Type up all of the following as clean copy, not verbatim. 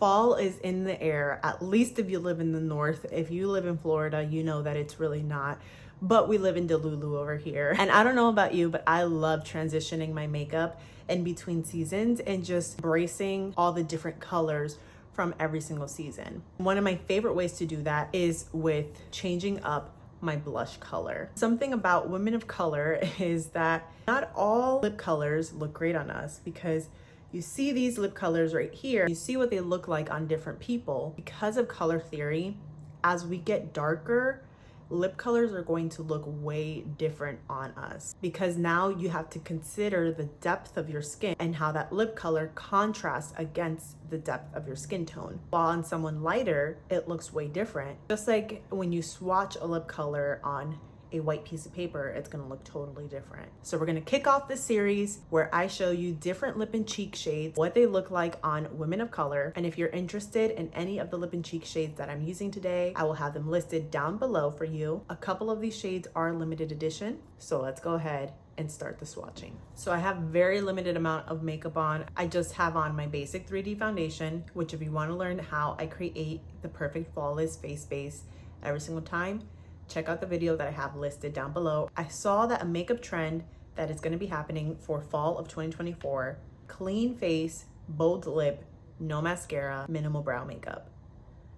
Fall is in the air, at least if you live in the north. If you live in Florida, you know that it's really not. But we live in Delulu over here. And I don't know about you, but I love transitioning my makeup in between seasons and just embracing all the different colors from every single season. One of my favorite ways to do that is with changing up my blush color. Something about women of color is that not all lip colors look great on us, because you see these lip colors right here, you see what they look like on different people. Because of color theory, as we get darker, lip colors are going to look way different on us, because now you have to consider the depth of your skin and how that lip color contrasts against the depth of your skin tone. While on someone lighter, it looks way different. Just like when you swatch a lip color on a white piece of paper, it's gonna look totally different. So we're gonna kick off this series where I show you different lip and cheek shades, what they look like on women of color. And if you're interested in any of the lip and cheek shades that I'm using today, I will have them listed down below for you. A couple of these shades are limited edition, so let's go ahead and start the swatching. So I have very limited amount of makeup on. I just have on my basic 3D foundation, which if you wanna learn how I create the perfect flawless face base every single time, check out the video that I have listed down below. I saw that a makeup trend that is going to be happening for fall of 2024, clean face, bold lip, no mascara, minimal brow makeup.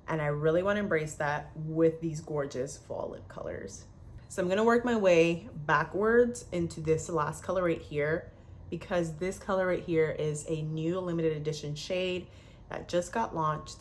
And I really want to embrace that with these gorgeous fall lip colors. So I'm going to work my way backwards into this last color right here, because this color right here is a new limited edition shade that just got launched.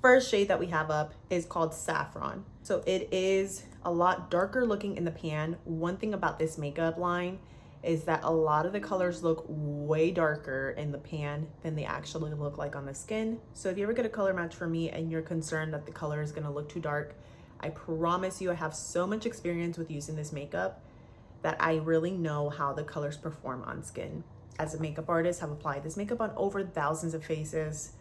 First shade that we have up is called Saffron. So it is a lot darker looking in the pan. One thing about this makeup line is that a lot of the colors look way darker in the pan than they actually look like on the skin. So if you ever get a color match for me and you're concerned that the color is gonna look too dark, I promise you I have so much experience with using this makeup that I really know how the colors perform on skin. As a makeup artist, I've applied this makeup on over thousands of faces.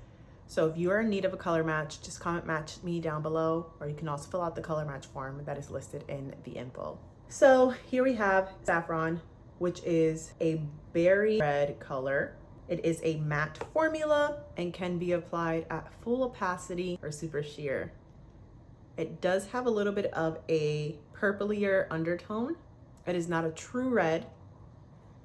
So if you are in need of a color match, just comment match me down below, or you can also fill out the color match form that is listed in the info. So here we have Saffron, which is a berry red color. It is a matte formula and can be applied at full opacity or super sheer. It does have a little bit of a purplier undertone. It is not a true red.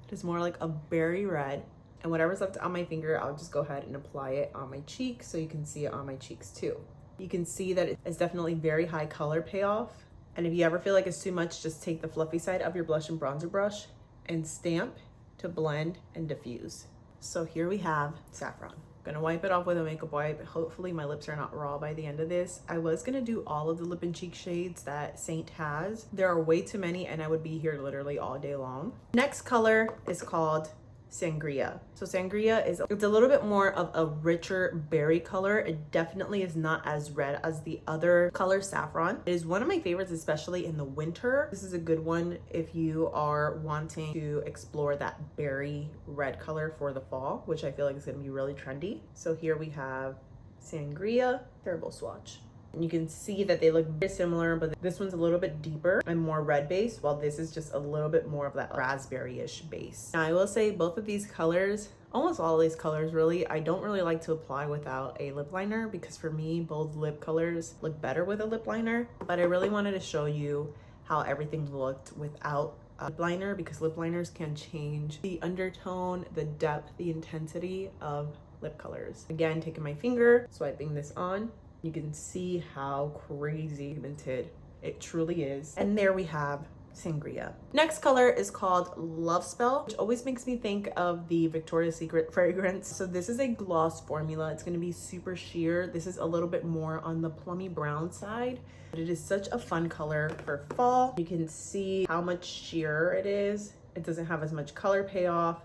It is more like a berry red. And whatever's left on my finger, I'll just go ahead and apply it on my cheek so you can see it on my cheeks too. You can see that it's definitely very high color payoff. And if you ever feel like it's too much, just take the fluffy side of your blush and bronzer brush and stamp to blend and diffuse. So here we have Saffron. I'm gonna wipe it off with a makeup wipe. Hopefully my lips are not raw by the end of this. I was gonna do all of the lip and cheek shades that Seint has. There are way too many and I would be here literally all day long. Next color is called Sangria. So Sangria it's a little bit more of a richer berry color. It definitely is not as red as the other color Saffron. It is one of my favorites, especially in the winter. This is a good one if you are wanting to explore that berry red color for the fall, which I feel like is going to be really trendy. So here we have Sangria, terrible swatch. You can see that they look very similar, but this one's a little bit deeper and more red based, while this is just a little bit more of that raspberry-ish base. Now I will say both of these colors, almost all of these colors really, I don't really like to apply without a lip liner, because for me, bold lip colors look better with a lip liner. But I really wanted to show you how everything looked without a lip liner, because lip liners can change the undertone, the depth, the intensity of lip colors. Again, taking my finger, swiping this on, you can see how crazy pigmented it truly is. And there we have Sangria. Next color is called Love Spell, which always makes me think of the Victoria's Secret fragrance. So this is a gloss formula. It's going to be super sheer. This is a little bit more on the plummy brown side, but it is such a fun color for fall. You can see how much sheer it is. It doesn't have as much color payoff,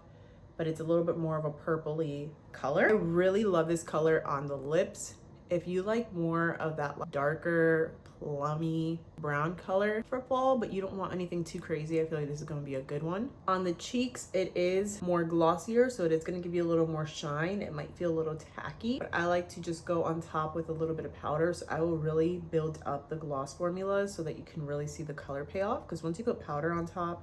but it's a little bit more of a purpley color. I really love this color on the lips. If you like more of that darker, plummy brown color for fall, but you don't want anything too crazy, I feel like this is going to be a good one. On the cheeks, it is more glossier, so it is going to give you a little more shine. It might feel a little tacky, but I like to just go on top with a little bit of powder, so I will really build up the gloss formulas so that you can really see the color payoff, because once you put powder on top,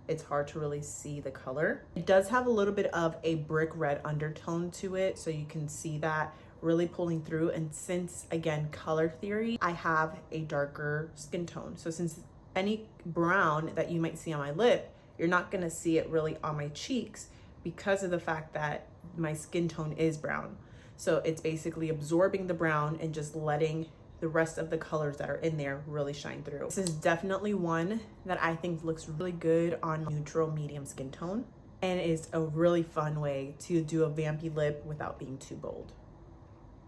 it's hard to really see the color. It does have a little bit of a brick red undertone to it, so you can see that really pulling through. And since, again, color theory, I have a darker skin tone. So since any brown that you might see on my lip, you're not gonna see it really on my cheeks because of the fact that my skin tone is brown. So it's basically absorbing the brown and just letting the rest of the colors that are in there really shine through. This is definitely one that I think looks really good on neutral medium skin tone, and is a really fun way to do a vampy lip without being too bold.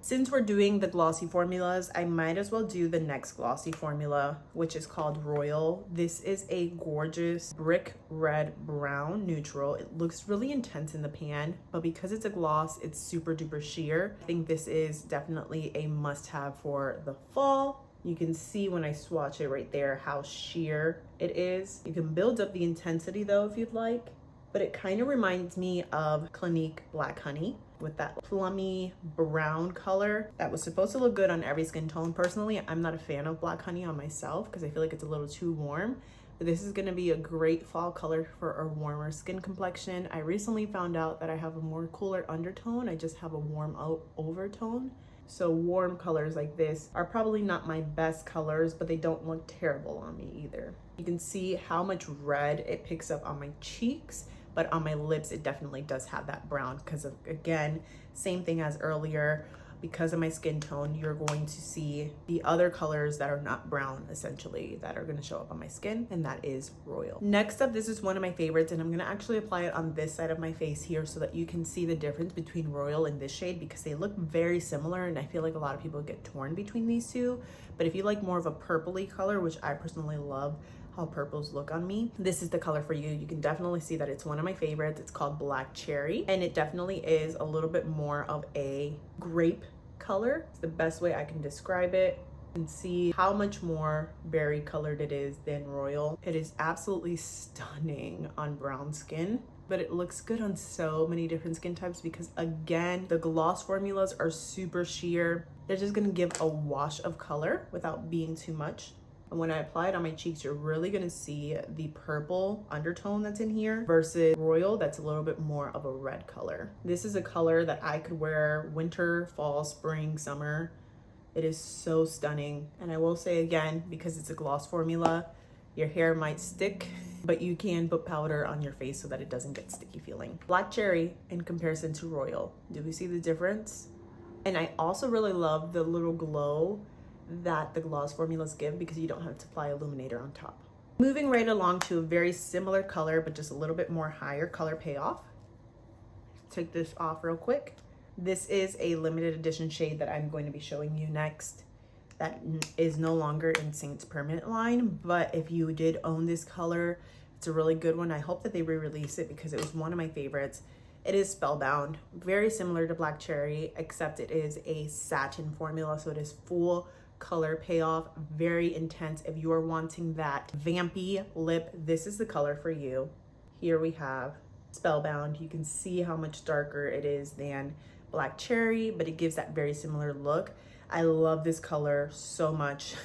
Since we're doing the glossy formulas, I might as well do the next glossy formula, which is called Royal. This is a gorgeous brick red brown neutral. It looks really intense in the pan, but because it's a gloss, it's super duper sheer. I think this is definitely a must-have for the fall. You can see when I swatch it right there how sheer it is. You can build up the intensity though if you'd like, but it kind of reminds me of Clinique Black Honey with that plummy brown color that was supposed to look good on every skin tone. Personally, I'm not a fan of Black Honey on myself because I feel like it's a little too warm, but this is gonna be a great fall color for a warmer skin complexion. I recently found out that I have a more cooler undertone. I just have a warm overtone. So warm colors like this are probably not my best colors, but they don't look terrible on me either. You can see how much red it picks up on my cheeks, but on my lips, it definitely does have that brown because of, again, same thing as earlier, because of my skin tone, you're going to see the other colors that are not brown, essentially, that are gonna show up on my skin, and that is Royal. Next up, this is one of my favorites, and I'm gonna actually apply it on this side of my face here so that you can see the difference between Royal and this shade, because they look very similar, and I feel like a lot of people get torn between these two. But if you like more of a purpley color, which I personally love how purples look on me, this is the color for you. You can definitely see that it's one of my favorites. It's called Black Cherry, and it definitely is a little bit more of a grape color. It's the best way I can describe it. You can see how much more berry colored it is than Royal. It is absolutely stunning on brown skin, but it looks good on so many different skin types because, again, the gloss formulas are super sheer. They're just gonna give a wash of color without being too much. And when I apply it on my cheeks, you're really gonna see the purple undertone that's in here versus Royal that's a little bit more of a red color. This is a color that I could wear winter, fall, spring, summer. It is so stunning. And I will say again, because it's a gloss formula, your hair might stick, but you can put powder on your face so that it doesn't get sticky feeling. Black Cherry in comparison to Royal. Do we see the difference? And I also really love the little glow that the gloss formulas give because you don't have to apply illuminator on top. Moving right along to a very similar color, but just a little bit more higher color payoff. Take this off real quick. This is a limited edition shade that I'm going to be showing you next that is no longer in Seint's permanent line, but if you did own this color, it's a really good one. I hope that they re-release it because it was one of my favorites. It is Spellbound, very similar to Black Cherry, except it is a satin formula, so it is full color payoff, very intense. If you are wanting that vampy lip, this is the color for you. Here we have Spellbound. You can see how much darker it is than Black Cherry, but it gives that very similar look. I love this color so much.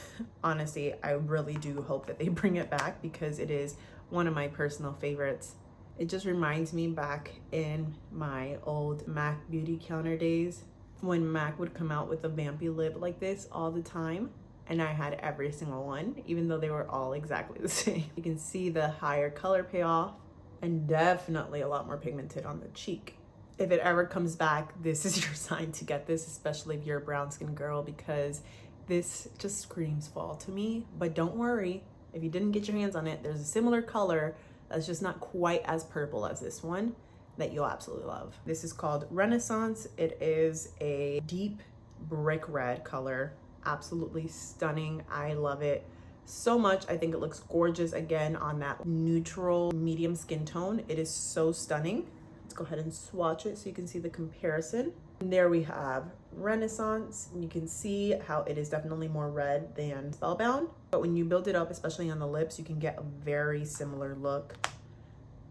Honestly, I really do hope that they bring it back because it is one of my personal favorites. It just reminds me back in my old MAC beauty counter days when MAC would come out with a vampy lip like this all the time, and I had every single one, even though they were all exactly the same. You can see the higher color payoff and definitely a lot more pigmented on the cheek. If it ever comes back, this is your sign to get this, especially if you're a brown skin girl, because this just screams fall to me. But don't worry, if you didn't get your hands on it, there's a similar color that's just not quite as purple as this one that you'll absolutely love. This is called Renaissance. It is a deep brick red color, absolutely stunning. I love it so much. I think it looks gorgeous again on that neutral medium skin tone. It is so stunning. Let's go ahead and swatch it so you can see the comparison. And there we have Renaissance, and you can see how it is definitely more red than Spellbound, but when you build it up, especially on the lips, you can get a very similar look.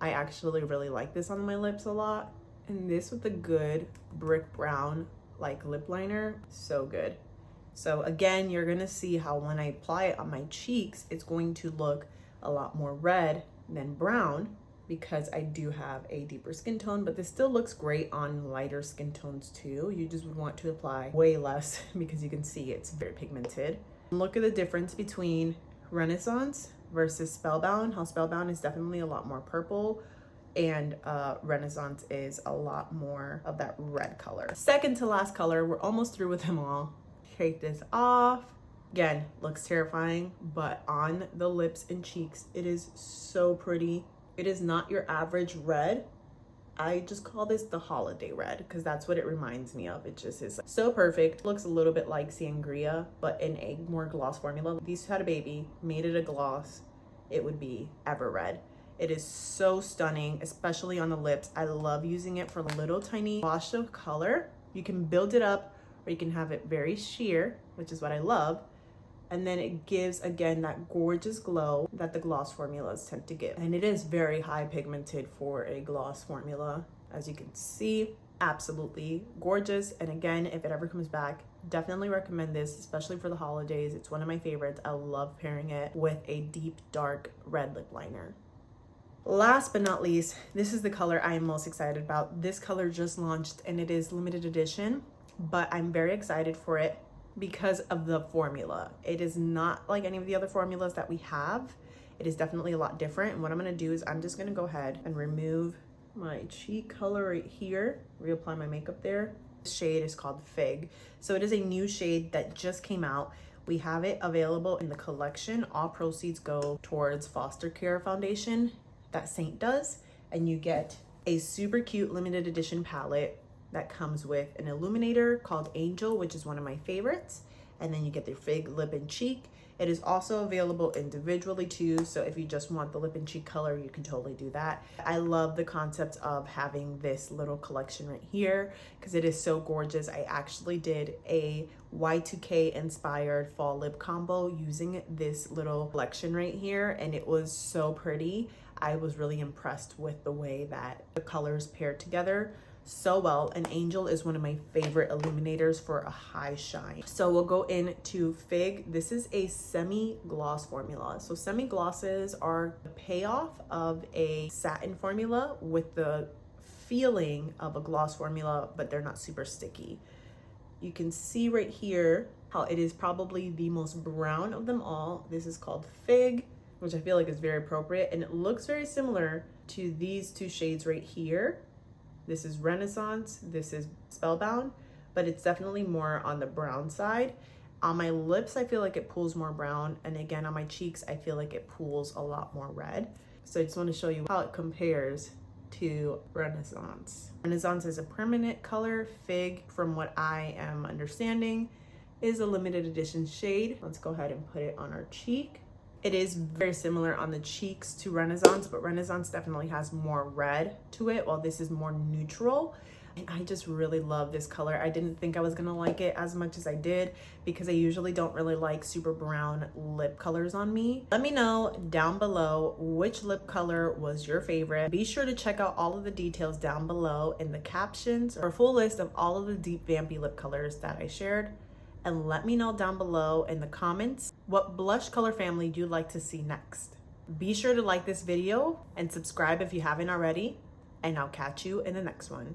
I actually really like this on my lips a lot, and this with the good brick brown like lip liner, so good. So again, you're gonna see how when I apply it on my cheeks, it's going to look a lot more red than brown, because I do have a deeper skin tone, but this still looks great on lighter skin tones too. You just would want to apply way less because you can see it's very pigmented. Look at the difference between Renaissance versus Spellbound. How Spellbound is definitely a lot more purple, and Renaissance is a lot more of that red color. Second to last color, we're almost through with them all. Take this off. Again, looks terrifying, but on the lips and cheeks, it is so pretty. It is not your average red. I just call this the holiday red because that's what it reminds me of. It just is so perfect. Looks a little bit like sangria, but in a more gloss formula. These two had a baby, made it a gloss, it would be ever red. It is so stunning, especially on the lips. I love using it for a little tiny wash of color. You can build it up or you can have it very sheer, which is what I love. And then it gives, again, that gorgeous glow that the gloss formulas tend to give. And it is very high pigmented for a gloss formula. As you can see, absolutely gorgeous. And again, if it ever comes back, definitely recommend this, especially for the holidays. It's one of my favorites. I love pairing it with a deep, dark red lip liner. Last but not least, this is the color I am most excited about. This color just launched and it is limited edition, but I'm very excited for it because of the formula. It is not like any of the other formulas that we have. It is definitely a lot different. And what I'm gonna do is I'm just gonna go ahead and remove my cheek color right here, reapply my makeup there. This shade is called Fig. So it is a new shade that just came out. We have it available in the collection. All proceeds go towards foster care foundation that Seint does. And you get a super cute limited edition palette that comes with an illuminator called Angel, which is one of my favorites. And then you get the Fig lip and cheek. It is also available individually too, so if you just want the lip and cheek color, you can totally do that. I love the concept of having this little collection right here because it is so gorgeous. I actually did a Y2K inspired fall lip combo using this little collection right here, and it was so pretty. I was really impressed with the way that the colors paired together so well. And Angel is one of my favorite illuminators for a high shine. So we'll go into Fig. This is a semi-gloss formula. So semi-glosses are the payoff of a satin formula with the feeling of a gloss formula, but they're not super sticky. You can see right here how it is probably the most brown of them all. This is called Fig, which I feel like is very appropriate, and it looks very similar to these two shades right here. This is Renaissance, this is Spellbound, but it's definitely more on the brown side. On my lips, I feel like it pulls more brown, and again, on my cheeks, I feel like it pulls a lot more red. So I just want to show you how it compares to Renaissance. Renaissance is a permanent color. Fig, from what I am understanding, is a limited edition shade. Let's go ahead and put it on our cheek. It is very similar on the cheeks to Renaissance, but Renaissance definitely has more red to it, while this is more neutral. And I just really love this color. I didn't think I was gonna like it as much as I did because I usually don't really like super brown lip colors on me. Let me know down below which lip color was your favorite. Be sure to check out all of the details down below in the captions for a full list of all of the deep vampy lip colors that I shared. And let me know down below in the comments what blush color family you'd like to see next. Be sure to like this video and subscribe if you haven't already, and I'll catch you in the next one.